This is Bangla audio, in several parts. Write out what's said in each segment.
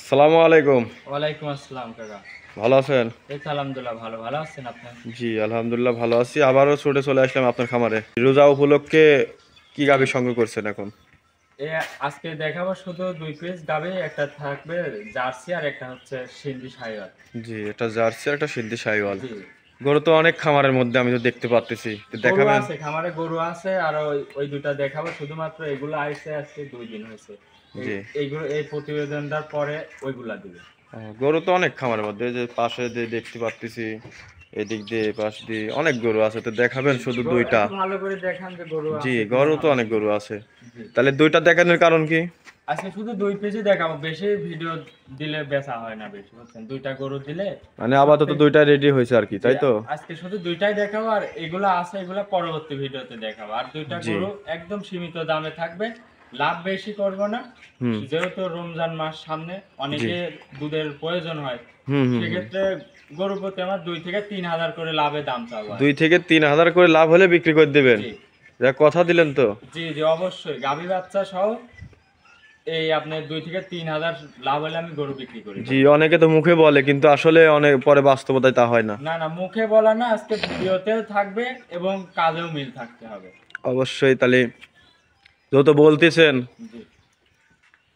আসসালামু আলাইকুম। ওয়ালাইকুম আসসালাম কাকা। ভালো আছেন? এই তো আলহামদুলিল্লাহ ভালো আছেন আপনি? জি, আলহামদুলিল্লাহ ভালো আছি। আবারও ছুটে চলে আসলাম আপনার খামারে। রোজা উপলক্ষে কি জি, গাভী সংগ্রহ করছেন এখন? এই আজকে দেখাবো শুধু ২ পিস গাভী, একটা থাকবে জার্সি আর একটা হচ্ছে সিন্ধি শাহিওয়াল। জি, এটা জার্সি আর একটা সিন্ধি শাহিওয়াল। জি, গরু তো অনেক খামারের মধ্যে আমি তো দেখতে পাচ্তেছি। গরু দেখাবেন? আছে, খামারে গরু আছে আর ওই দুটা দেখাবো। শুধুমাত্র এগুলো আইছে আজকে ২ দিন হয়েছে। জি। এইগুলো এই প্রতিবেদনটার পরে ওইগুলা দিবে। গরু তো অনেক খামারের মধ্যে, এই যে পাশে যে দেখতে পাচ্তেছি, এদিক দিয়ে পাশ দিয়ে অনেক গরু আছে। তো দেখাবেন শুধু দুইটা? একটু ভালো করে দেখান যে গরু জি, আছে কিনা গরু তো ভালো অনেক করে। গরু আছে। জি, তাহলে দুইটা দেখানোর কারণ কি? আজকে শুধু ২ পিসই দেখাবো, বেশি ভিডিও দিলে বেচা হয় না বেশি, বুঝছেন? ২টা গরু দিলে মানে আপাতত প্রত্যেক দুইটা রেডি হয়েছে আর কি, জি, তাই তো? আজকে শুধু ২টাই দেখাবো আর এগুলো আছে, এগুলো পরবর্তী ভিডিওতে দেখাবো। আর ২টা জি। গরু একদম সীমিত দামে থাকবে, লাভ বেশি করব না। হুম। যেহেতু রমজান মাস সামনে, জি। অনেকে দুধের প্রয়োজন হয়, হুম হুম হুম। সেক্ষেত্রে গরু প্রতি আমার ২ থেকে ৩ হাজার করে লাভে দাম চাবো আর 2 থেকে 3 হাজার করে লাভ হলে বিক্রি করে দিবেন? জি, যা কথা দিলেন তো। জি অবশ্যই গাভী বাচ্চা সহ এই আপনার ২ থেকে ৩ হাজার লাভ হলে আমি গরু বিক্রি করে জি, দেবো। অনেকে তো মুখে বলে কিন্তু আসলে অনেক পরে বাস্তবতায় তা হয় না। না না, মুখে বলা না, আজকে ভিডিওতেও থাকবে এবং কাজেও মিল থাকতে হবে। অবশ্যই, তাহলে যত বলতেছেন, জি,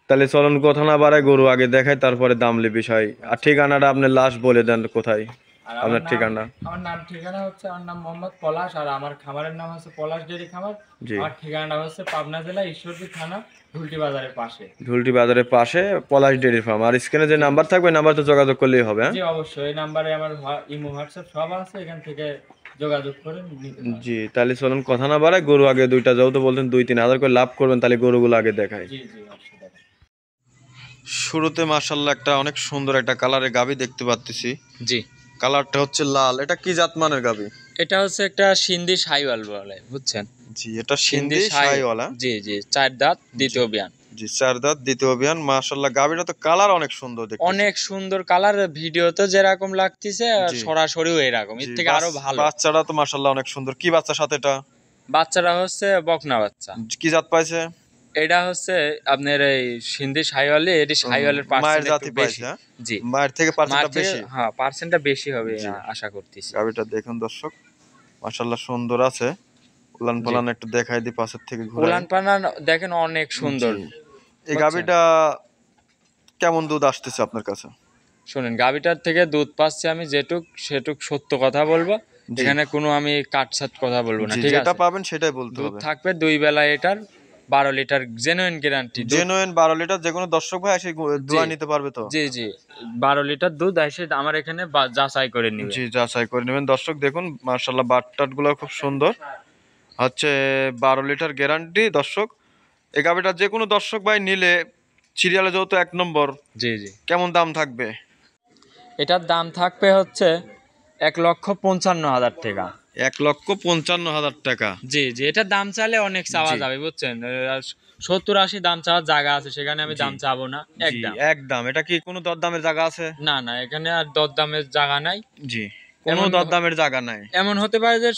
তাহলে চলুন কথা না বাড়ায় গরু আগে দেখাই, তারপরে দামলে বিষয়। আর আচ্ছা। ঠিকানাটা আপনি লাস্ট বলে দেন কোথায় আর আপনার ঠিকানা? আমার নাম ঠিকানা হচ্ছে, আমার নাম মোহাম্মদ পলাশ আর আমার খামারের নাম হচ্ছে পলাশ ডেয়ারি খামার। জি। আমার ঠিকানাটা হচ্ছে পাবনা জেলা ঈশ্বরদী থানা, ধুলটি বাজারের পাশে। ঝুলটি বাজারের পাশে পলাশ ডেয়ারি ফার্ম। আর স্ক্রিনে যে জি, নাম্বার থাকবে নাম্বার তো যোগাযোগ করলেই হবে, হ্যাঁ? জি অবশ্যই এই নাম্বারে আমার ইমো হোয়াটসঅ্যাপ সব আছে, এখান থেকে যোগাযোগ করে নিতে জি, পারবেন। তাহলে চলুন কথা না বাড়ায় গরু আগে দুইটা, যেহেতু বলতেন 2-3 হাজার করে লাভ করবেন, তাহলে গরুগুলো আগে দেখাই। জি অবশ্যই দেখেন। শুরুতে মার্শাল্লাহ একটা অনেক সুন্দর একটা কালারের গাভী দেখতে পাচ্তেছি। জি, কালারটা হচ্ছে লাল। এটা কি জাতমানের গাভী? এটা হচ্ছে একটা সিন্ধি শাহিওয়াল বলে, বুঝছেন? জি, এটা সিন্ধি সিন্ধি শাহি, শাহিওয়ালা। জি ৪ দাঁত জি। দ্বিতীয় বিয়ান। জি, 4 দাঁত দ্বিতীয় অভিয়ান। মাশাআল্লাহ গাভীটা তো কালার অনেক সুন্দর দেখতেছি। অনেক সুন্দর কালার, ভিডিওতে যেরকম লাগতেছে জি। সরাসরিও এরকম, এর জি, থেকে আরো ভালো। বাচ্চাটা তো মাশাআল্লাহ অনেক সুন্দর। কি বাচ্চার সাথে এটা? বাচ্চারা হচ্ছে বকনা বাচ্চা। কি জাত পাইছে? এটা হচ্ছে আপনার এই সিন্ধি শাহিওয়ালে, এটি শাহিওয়ালের মায়ের পার্সেন্ট একটু জাতি পাইছে, বেশি। হ্যাঁ? জি, মায়ের থেকে মার পার্সেন্টটা থেকে বেশি। হ্যাঁ পার্সেন্টটা বেশি হবে জি। আশা করতেছি। গাভীটা দেখুন দর্শক, মাশাআল্লাহ সুন্দর আছে। উলান জি, পালান একটু দেখাই দিই পাশের থেকে ঘুরাই। উলান পালান দেখেন অনেক সুন্দর, জি। এই বুঝছেন? গাভীটা কেমন দুধ আসতেছে আপনার কাছে? শুনেন, গাভীটার থেকে দুধ পাচ্ছি আমি যেটুক সেটুক সত্য কথা বলবো, জি। এখানে কোনো আমি কাটছাট কথা বলবো না, জি, ঠিক যেটা আছে? পাবেন সেটাই বলতে দুধ হবে। থাকবে ২ বেলা, এটার ১২ লিটার জেনুইন গ্যারান্টি দুধ। জেনুইন 12 লিটার, যেকোনো দর্শক ভাই এসে জি, দোয়া নিতে পারবে তো? জি ১২ লিটার দুধ এসে আমার এখানে যাচাই করে নিবে। জি, যাচাই করে নেবেন। দর্শক দেখুন মার্শাল্লাহ বাটটাট গুলো খুব সুন্দর। হচ্ছে 12 লিটার গ্যারান্টি দর্শক। এই গাভিটা যে কোনো দর্শক ভাই নিলে সিরিয়ালে যেহেতু 1 নম্বর, জি কেমন দাম থাকবে? এটার দাম থাকবে হচ্ছে ১,৫৫,০০০ টাকা। 1,55,000 টাকা। জি এটার দাম চাইলে অনেক চাওয়া জি। যাবে, বুঝছেন? ৭০-৮০ দাম চাওয়ার জায়গা আছে, সেখানে আমি জি। দাম চাবো না, জি, একদম। একদম। এটা কি কোনো দরদামের জায়গা আছে? না এখানে আর দরদামের জায়গা নাই। জি, কোনো এমন দরদামের জায়গা নাই। এমন হতে পারে যে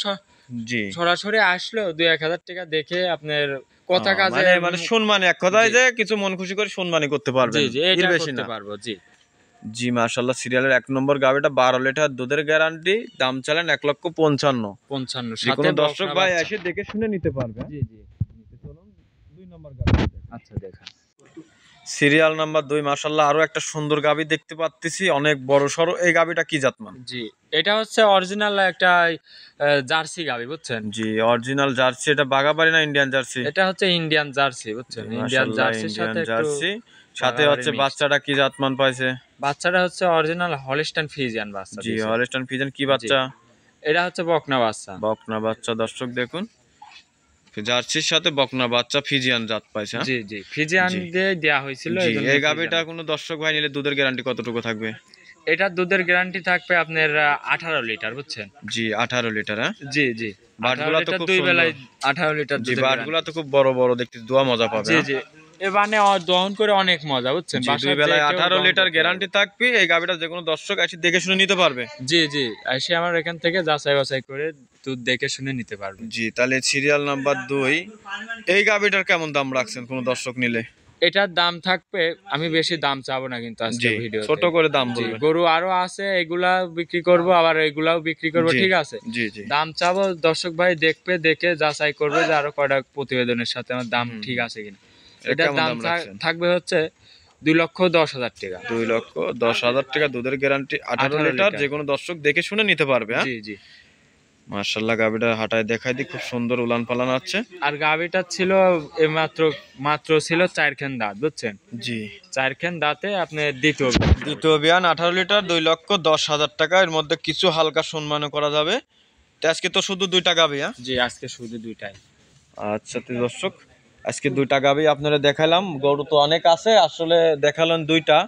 জি। সরাসরি আসলো ২-১ হাজার টাকা দেখে আপনার কথা কাজে মানে মানে সম্মানী, এক কথায় জি যে কিছু মন খুশি করে সম্মানী করতে পারবেন, এর এটা বেশি করতে না। পারবো। জি, জি, মাশাআল্লাহ সিরিয়ালের 1 নম্বর গাভিটা 12 লিটার দুধের গ্যারান্টি, দাম চালেন 1,55,000। ৫৫ যে সাথে কোনো দর্শক বকনা ভাই বাচ্চা। এসে দেখে শুনে নিতে পারবে। জি চলুন 2 নম্বর গাভি। আচ্ছা দেখা। সিরিয়াল নাম্বার 2, মাশাআল্লাহ আরো একটা সুন্দর গাভি দেখতে পাচ্তেছি, অনেক বড় সড়ো। এই গাভিটা কি জাতমান? জি, এটা হচ্ছে অরিজিনাল একটা জার্সি গাবি, বুঝছেন? জি, অরিজিনাল জার্সি। এটা বাগাবাড়ি না ইন্ডিয়ান জার্সি? এটা হচ্ছে ইন্ডিয়ান জার্সি, বুঝছেন? জি, ইন্ডিয়ান মাশাআল্লাহ জার্সির ইন্ডিয়ান সাথে একটু জার্সি। সাথে বাগাবাড়ি হচ্ছে মিক্সড। বাচ্চাটা কি জাতমান পাইছে? বাচ্চাটা হচ্ছে অরিজিনাল হলিস্টাইন ফ্রিজিয়ান বাচ্চা জি, দিয়েছে। Holstein Friesian. কি জি, বাচ্চা? এটা হচ্ছে বকনা বাচ্চা। বকনা বাচ্চা। দর্শক দেখুন, জার্সির সাথে বকনা বাচ্চা, ফিজিয়ান জাত পাইছে, হ্যাঁ? জি ফ্রিজিয়ান জি। দিয়ে দেয়া হয়েছিল, জি, এই জন্য এই ফ্রিজিয়ান। গাভিটা কোনো দর্শক ভাই নিলে দুধের গ্যারান্টি কতটুকু থাকবে? এটার দুধের গ্যারান্টি থাকবে আপনার ১৮ লিটার, বুঝছেন? জি, 18 লিটার, হ্যাঁ? জি ১৮ বাটগুলা তো লিটার খুব ২ সুন্দর। বেলায় ১৮ লিটার জি, দুধের বাটগুলা গ্যারান্টি। তো খুব বড় বড় দেখতে, দোয়া মজা পাবে, হ্যাঁ? জি এ মানে দহন করে অনেক মজা, বুঝছেন? জি, দুই বাসায় যে বেলায় কেউ 18 দহন লিটার করতে পারবে। গ্যারান্টি থাকবে। এই গাভিটা যে কোনো দর্শক এসে দেখে শুনে নিতে পারবে। জি এসে আমার এখান থেকে যাচাই বাছাই করে দুধ দেখে শুনে নিতে পারবে। জি, তাহলে সিরিয়াল নাম্বার 2, এই গাভিটার কেমন দাম রাখছেন কোনো দর্শক নিলে? এটার দাম থাকবে, আমি বেশি দাম চাবো না কিন্তু আজকে জি, ভিডিও ছোট করে দাম জি, বলবেন। গরু আরো আছে, এগুলা বিক্রি করব, আবার এগুলাও বিক্রি করব, জি ঠিক আছে। জি জি। দাম চাবো, দর্শক ভাই দেখবে, দেখে যাচাই করবে যে আরো কয়টা প্রতিবেদনের সাথে আমার দাম হুম, ঠিক আছে কিনা। এটা এটার কেমন দাম দাম রাখছেন? থাকবে হচ্ছে 2,10,000 টাকা। 2,10,000 টাকা দুধের গ্যারান্টি, 18 18 লিটার, লিটার যে কোনো দর্শক দেখে শুনে নিতে পারবে। হ্যাঁ, জি জি। মাশাআল্লাহ গাবিটা হাঁটায় দেখাই দি, খুব সুন্দর উলান পালান আছে। আর গাভিটা ছিল মাত্র মাত্র ছিল 4 খান দাঁত, বুঝছেন। জি, 4 খান দাঁতে আপনি দ্বিতীয় দ্বিতীয় বিয়ান 18 লিটার, 2,10,000 টাকা। এর মধ্যে কিছু হালকা সম্মানও করা যাবে। তো আজকে তো শুধু দুইটা গাবি। হ্যাঁ, জি, আজকে শুধু দুইটাই। আচ্ছা তো দর্শক, আজকে দুইটা গাবি আপনারা দেখালাম। গরু তো অনেক আছে, আসলে দেখালাম দুইটা।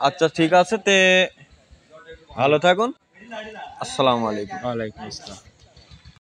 আচ্ছা ঠিক আছে, তে ভালো থাকুন, আসসালামু আলাইকুম। ওয়ালাইকুম আসসালাম।